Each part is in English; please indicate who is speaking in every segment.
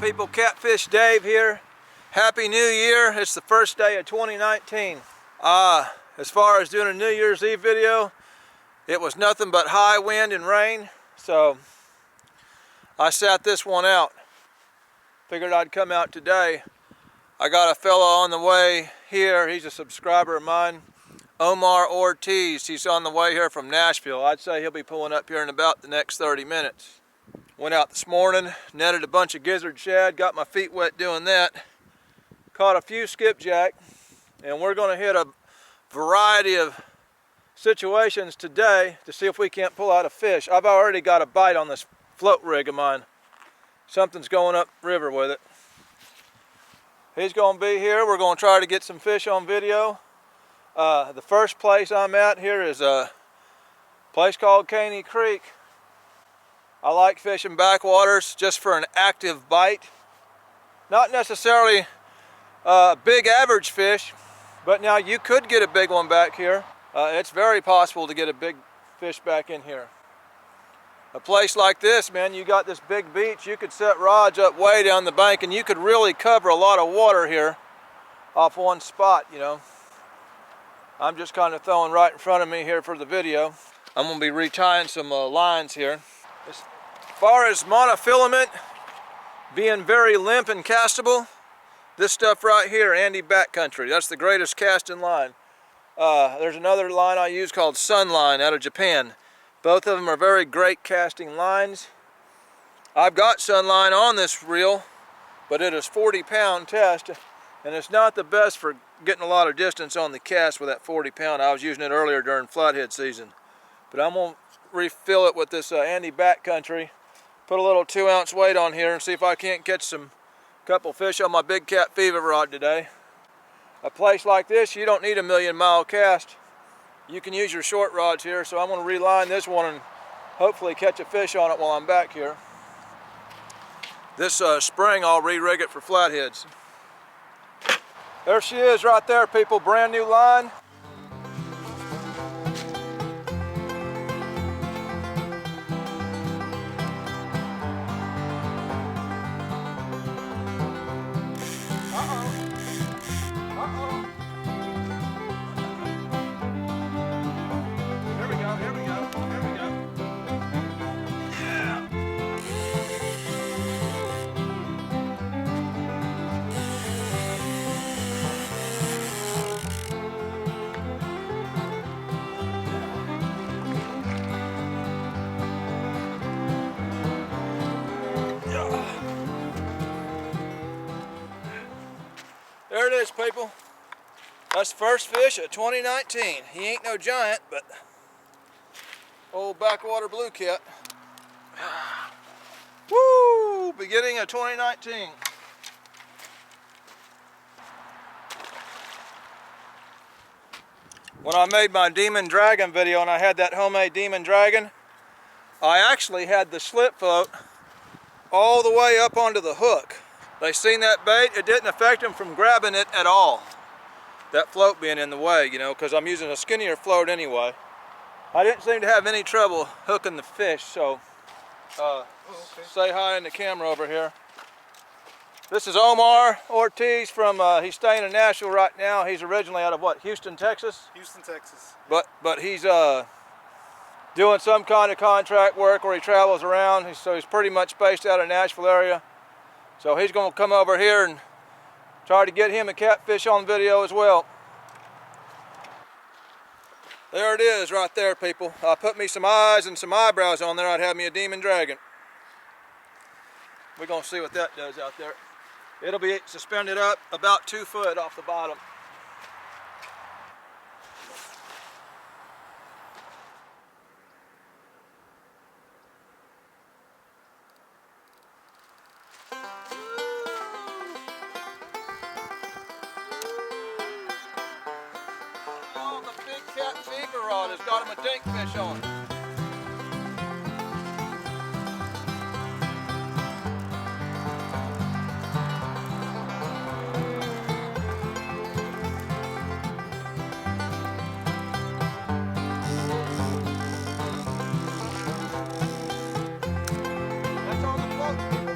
Speaker 1: people? Catfish Dave here. Happy New Year. It's the first day of 2019. As far as doing a New Year's Eve video, it was nothing but high wind and rain, so I sat this one out. Figured I'd come out today. I got a fellow on the way here. He's a subscriber of mine, Omar Ortiz. He's on the way here from Nashville. I'd say he'll be pulling up here in about the next 30 minutes. Went out this morning, netted a bunch of gizzard shad, got my feet wet doing that. Caught a few skipjack, and we're going to hit a variety of situations today to see if we can't pull out a fish. I've already got a bite on this float rig of mine. Something's going up river with it. He's going to be here. We're going to try to get some fish on video. The first place I'm at here is a place called Caney Creek. I like fishing backwaters just for an active bite. Not necessarily big average fish, but now you could get a big one back here. It's very possible to get a big fish back in here. A place like this, man, you got this big beach, you could set rods up way down the bank and you could really cover a lot of water here off one spot, you know. I'm just kind of throwing right in front of me here for the video. I'm going to be retying some lines here. As far as monofilament being very limp and castable, this stuff right here, Andy Backcountry, that's the greatest casting line. There's another line I use called Sunline out of Japan. Both of them are very great casting lines. I've got Sunline on this reel, but it is 40-pound test, and it's not the best for getting a lot of distance on the cast with that 40-pound. I was using it earlier during flathead season. But I'm going to refill it with this Andy Backcountry, put a little 2-ounce weight on here and see if I can't catch some couple fish on my big cat fever rod today. A place like this, you don't need a 1,000,000-mile cast. You can use your short rods here, so I'm going to reline this one and hopefully catch a fish on it while I'm back here. This spring I'll re-rig it for flatheads. There she is right there, people, brand new line. There it is, people. That's the first fish of 2019. He ain't no giant, but old backwater blue cat. Woo! Beginning of 2019. When I made my Demon Dragon video and I had that homemade Demon Dragon, I actually had the slip float all the way up onto the hook. They seen that bait, it didn't affect them from grabbing it at all. That float being in the way, you know, because I'm using a skinnier float anyway. I didn't seem to have any trouble hooking the fish, so say hi in the camera over here. This is Omar Ortiz from, he's staying in Nashville right now. He's originally out of what, Houston, Texas?
Speaker 2: Houston, Texas.
Speaker 1: But he's doing some kind of contract work where he travels around, so he's pretty much based out of Nashville area. So he's going to come over here and try to get him a catfish on video as well. There it is right there, people. I put me some eyes and some eyebrows on there. I'd have me a Demon Dragon. We're going to see what that does out there. It'll be suspended up about 2 foot off the bottom. Cat fever rod has got him a dink fish on. That's on the float, people.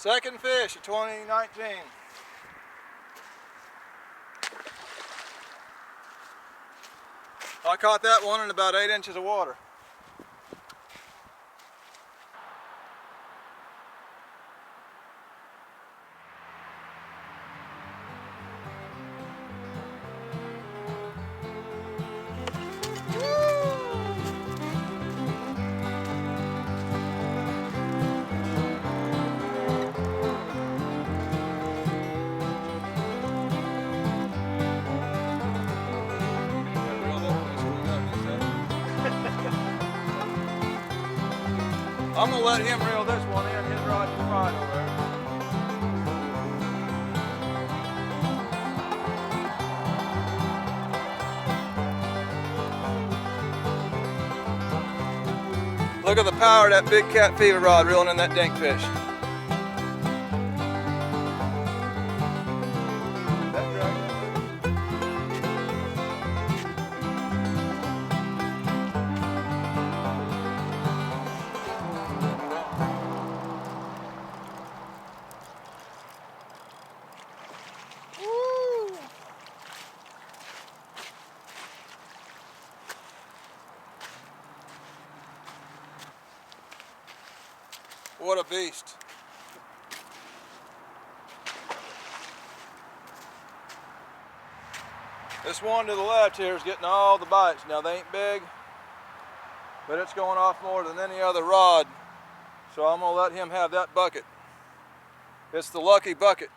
Speaker 1: Second fish of 2019. I caught that one in about 8 inches of water. I'm gonna let him reel this one in. His rod is fine over there. Look at the power of that big catfish rod reeling in that dink fish. What a beast. This one to the left here is getting all the bites. Now they ain't big, but it's going off more than any other rod. So I'm gonna let him have that bucket. It's the lucky bucket.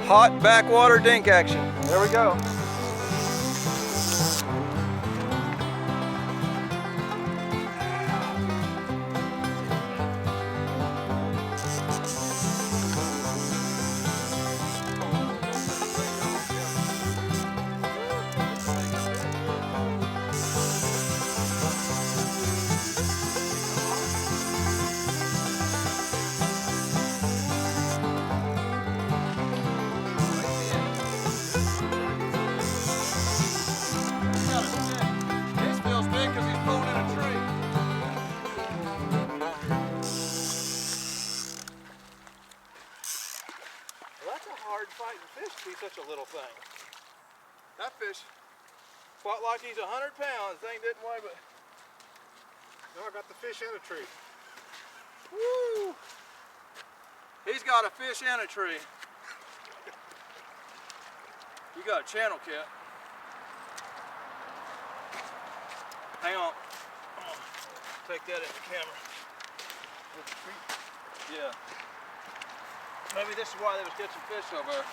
Speaker 1: Hot backwater dink action. There we go. Fighting fish to be such a little thing. That fish fought like he's 100 pounds. Thing didn't weigh but.
Speaker 2: No, I got the fish and a tree.
Speaker 1: Woo! He's got a fish and a tree. You got a channel cat. Hang on. Take that in the camera. Yeah. Maybe this is why they was catching fish over there.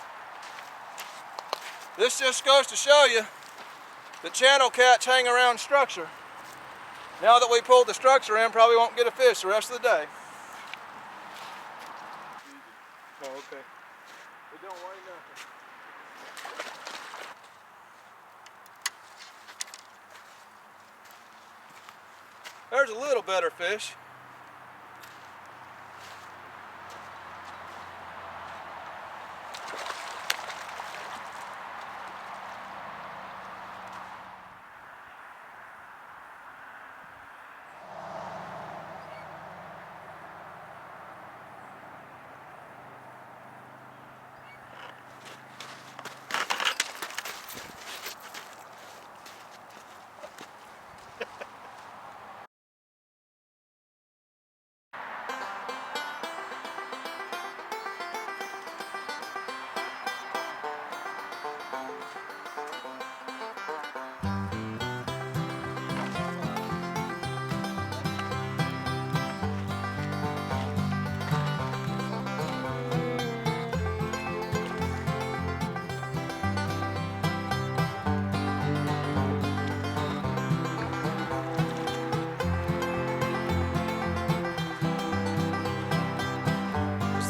Speaker 1: This just goes to show you the channel cats hang around structure. Now that we pulled the structure in, probably won't get a fish the rest of the day.
Speaker 2: Oh, okay.
Speaker 1: It don't weigh nothing. There's a little better fish.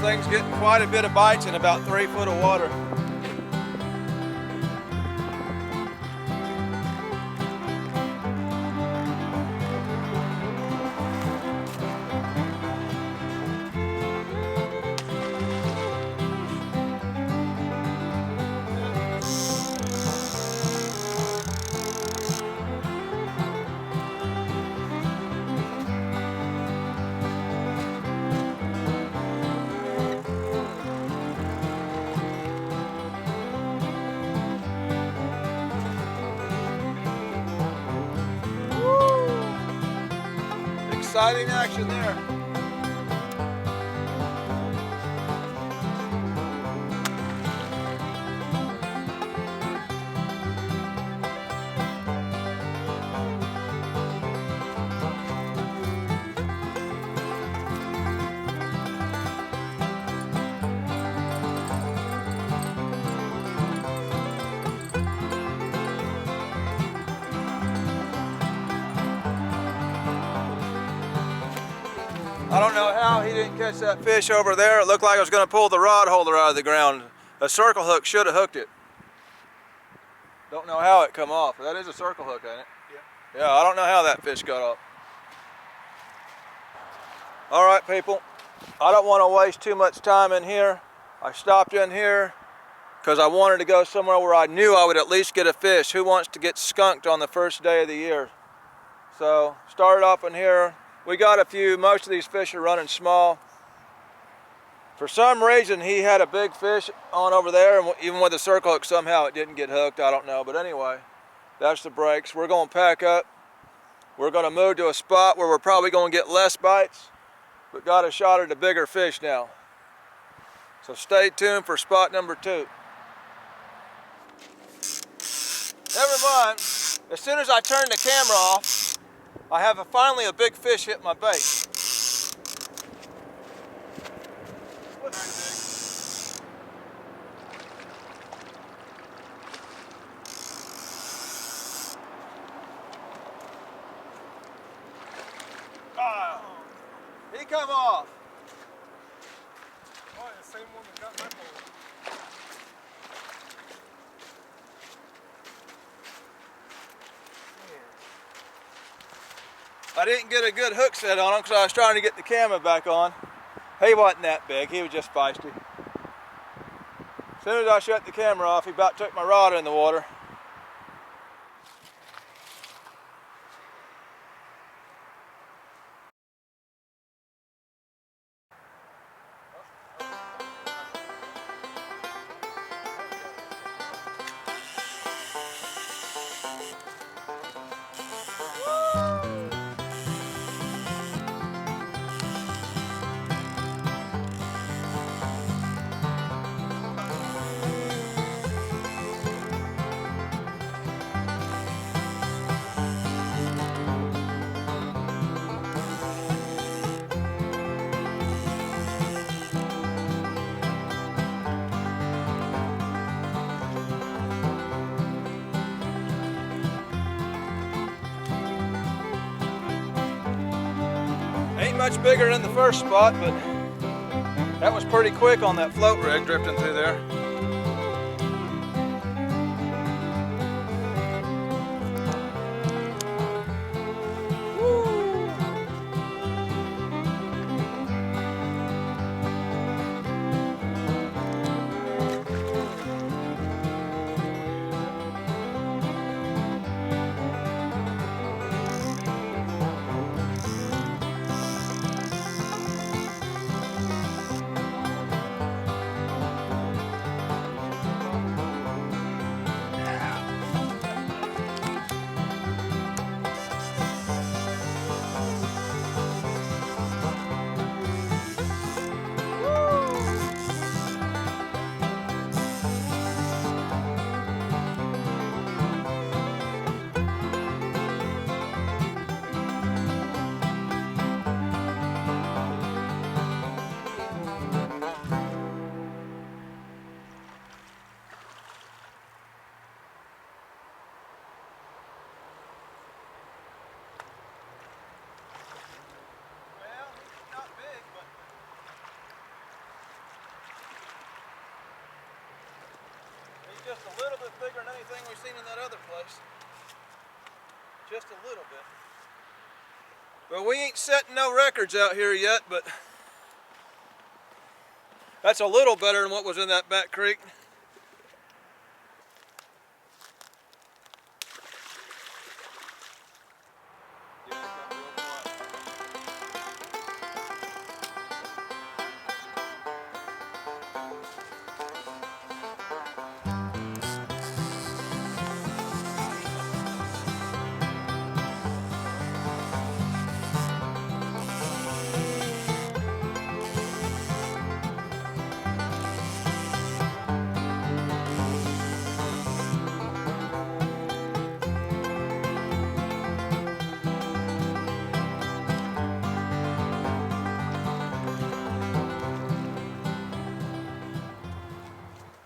Speaker 1: thing's getting quite a bit of bites in about 3 foot of water. Exciting action there. I don't know how he didn't catch that fish over there. It looked like I was going to pull the rod holder out of the ground. A circle hook should have hooked it. Don't know how it come off. That is a circle hook, ain't it? Yeah. Yeah, I don't know how that fish got off. All right, people. I don't want to waste too much time in here. I stopped in here because I wanted to go somewhere where I knew I would at least get a fish. Who wants to get skunked on the first day of the year? So, started off in here. We got a few. Most of these fish are running small. For some reason, he had a big fish on over there, and even with the circle hook, somehow it didn't get hooked. I don't know, but anyway, that's the breaks. We're going to pack up. We're going to move to a spot where we're probably going to get less bites, but got a shot at a bigger fish now. So stay tuned for spot number 2. Never mind. As soon as I turn the camera off, I have finally a big fish hit my bait. Ah, he come off.
Speaker 2: Oh, the same one that got my boat.
Speaker 1: I didn't get a good hook set on him because I was trying to get the camera back on. He wasn't that big, he was just feisty. As soon as I shut the camera off, he about took my rod in the water. Ain't much bigger than the first spot, but that was pretty quick on that float rig drifting through there. just a little bit bigger than anything we've seen in that other place. Just a little bit. But we ain't setting no records out here yet, but that's a little better than what was in that back creek.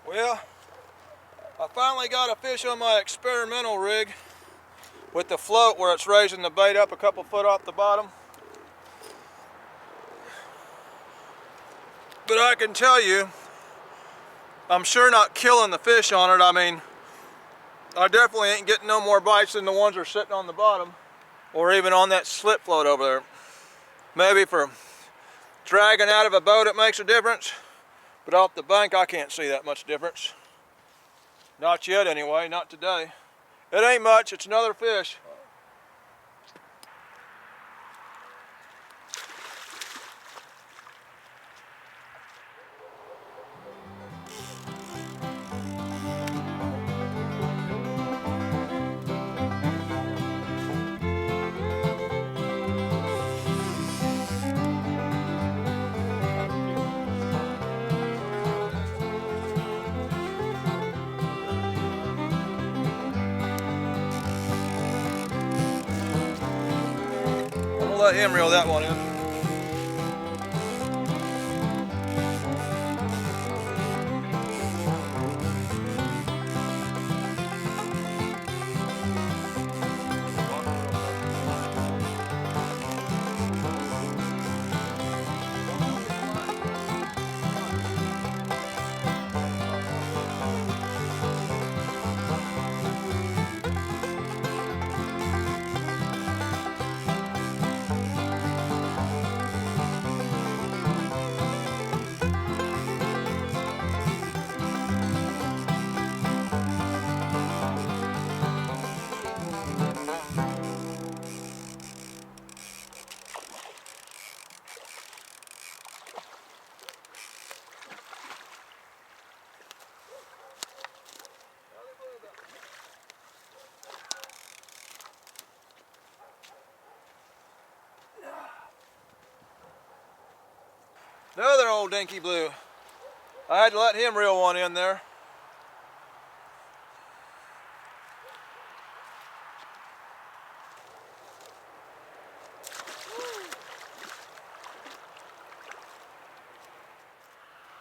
Speaker 1: Well, I finally got a fish on my experimental rig with the float where it's raising the bait up a couple foot off the bottom. But I can tell you, I'm sure not killing the fish on it. I mean, I definitely ain't getting no more bites than the ones that are sitting on the bottom or even on that slip float over there. Maybe for dragging out of a boat it makes a difference, but off the bank I can't see that much difference. Not yet anyway, not today. It ain't much, it's another fish. I'm gonna let him reel that one in. Another old dinky blue. I had to let him reel one in there.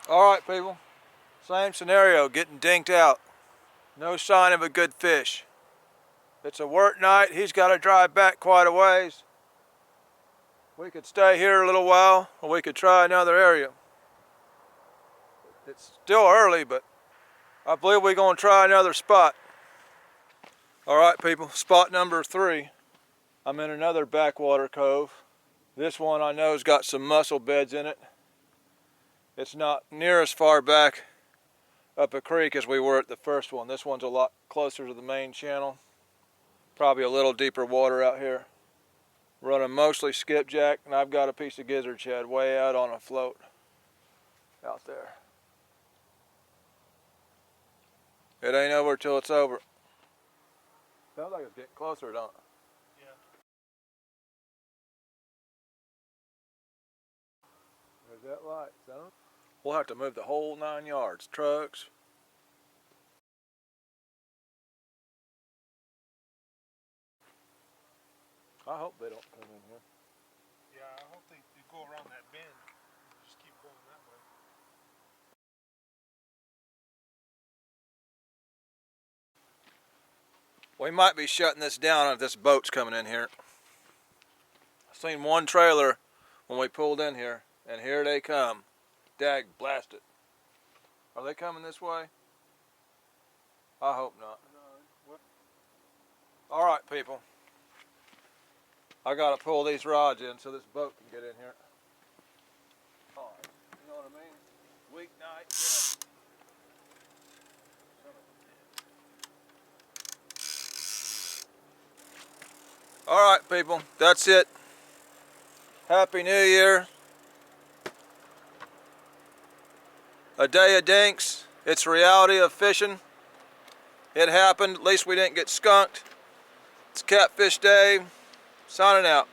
Speaker 1: All right, people. Same scenario, getting dinked out. No sign of a good fish. It's a work night. He's got to drive back quite a ways. We could stay here a little while, or we could try another area. It's still early, but I believe we're going to try another spot. All right, people, spot number 3. I'm in another backwater cove. This one I know has got some mussel beds in it. It's not near as far back up a creek as we were at the first one. This one's a lot closer to the main channel. Probably a little deeper water out here. Running mostly skipjack, and I've got a piece of gizzard shad way out on a float out there. It ain't over till it's over. Sounds like it's getting closer, don't it?
Speaker 2: Yeah.
Speaker 1: There's that light, son. We'll have to move the whole 9 yards. Trucks. I hope they don't come in here.
Speaker 2: Yeah, I hope they go around that bend. Just keep going that way.
Speaker 1: We might be shutting this down if this boat's coming in here. I seen one trailer when we pulled in here, and here they come. Dag blast it. Are they coming this way? I hope not.
Speaker 2: No, what?
Speaker 1: All right, people. I gotta pull these rods in so this boat can get in here. Oh, you know what I mean? Weeknight. Yeah. All right, people. That's it. Happy New Year. A day of dinks. It's reality of fishing. It happened. At least we didn't get skunked. It's Catfish Day. Signing out.